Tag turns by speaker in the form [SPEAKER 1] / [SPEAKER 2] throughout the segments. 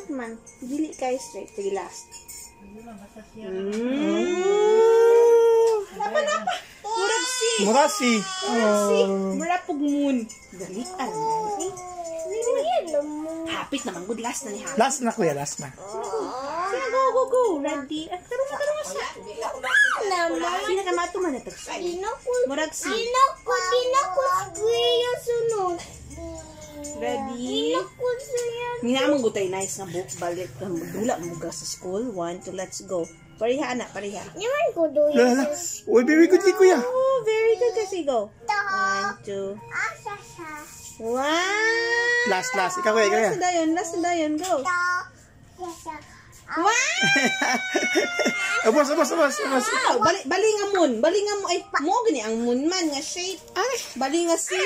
[SPEAKER 1] straight man. Dili kay straight. Sige, last. Napa. Murag si.
[SPEAKER 2] Murag si.
[SPEAKER 1] Murag pug moon. Dali, alam. Hapit naman. Good, last na ni Hapit.
[SPEAKER 2] Last na kuya, last na.
[SPEAKER 1] Sige, go. Ready? Karong sa. Sino ka matuman na ito? Murag si. Ready? Minamang gutay nice nga book. Balik. Dula mo ga sa school. 1, 2, let's go. Pariha anak, pariha.
[SPEAKER 2] Lala. Uy, very good kay kuya.
[SPEAKER 1] Oh, very good kasi go. 1, 2. Wow!
[SPEAKER 2] Last. Ikaw kuya.
[SPEAKER 1] Last na dayon. Go. Wow!
[SPEAKER 2] Abos.
[SPEAKER 1] Wow! Bali nga moon. Ay, mo gani ang moon man nga shape. Ay, bali nga si.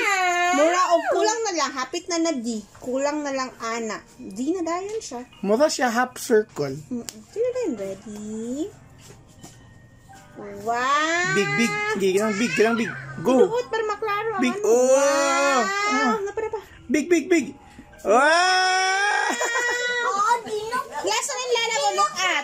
[SPEAKER 1] Mura og kulang na lang. Hapit na di. Kulang na lang ana. Di na dayon siya.
[SPEAKER 2] Mura siya half circle.
[SPEAKER 1] Sino dayon? Ready? Wow!
[SPEAKER 2] Big. Kailang big. Go.
[SPEAKER 1] Duot para maklaro ang
[SPEAKER 2] Big.
[SPEAKER 1] ano.
[SPEAKER 2] Oh!
[SPEAKER 1] Wow! Napara pa.
[SPEAKER 2] Big. Wow!
[SPEAKER 1] Last na nila mo look at.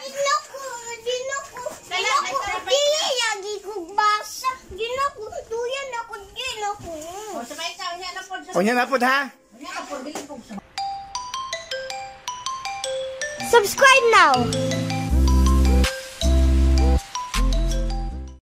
[SPEAKER 2] O niya na po ha?
[SPEAKER 3] Subscribe now!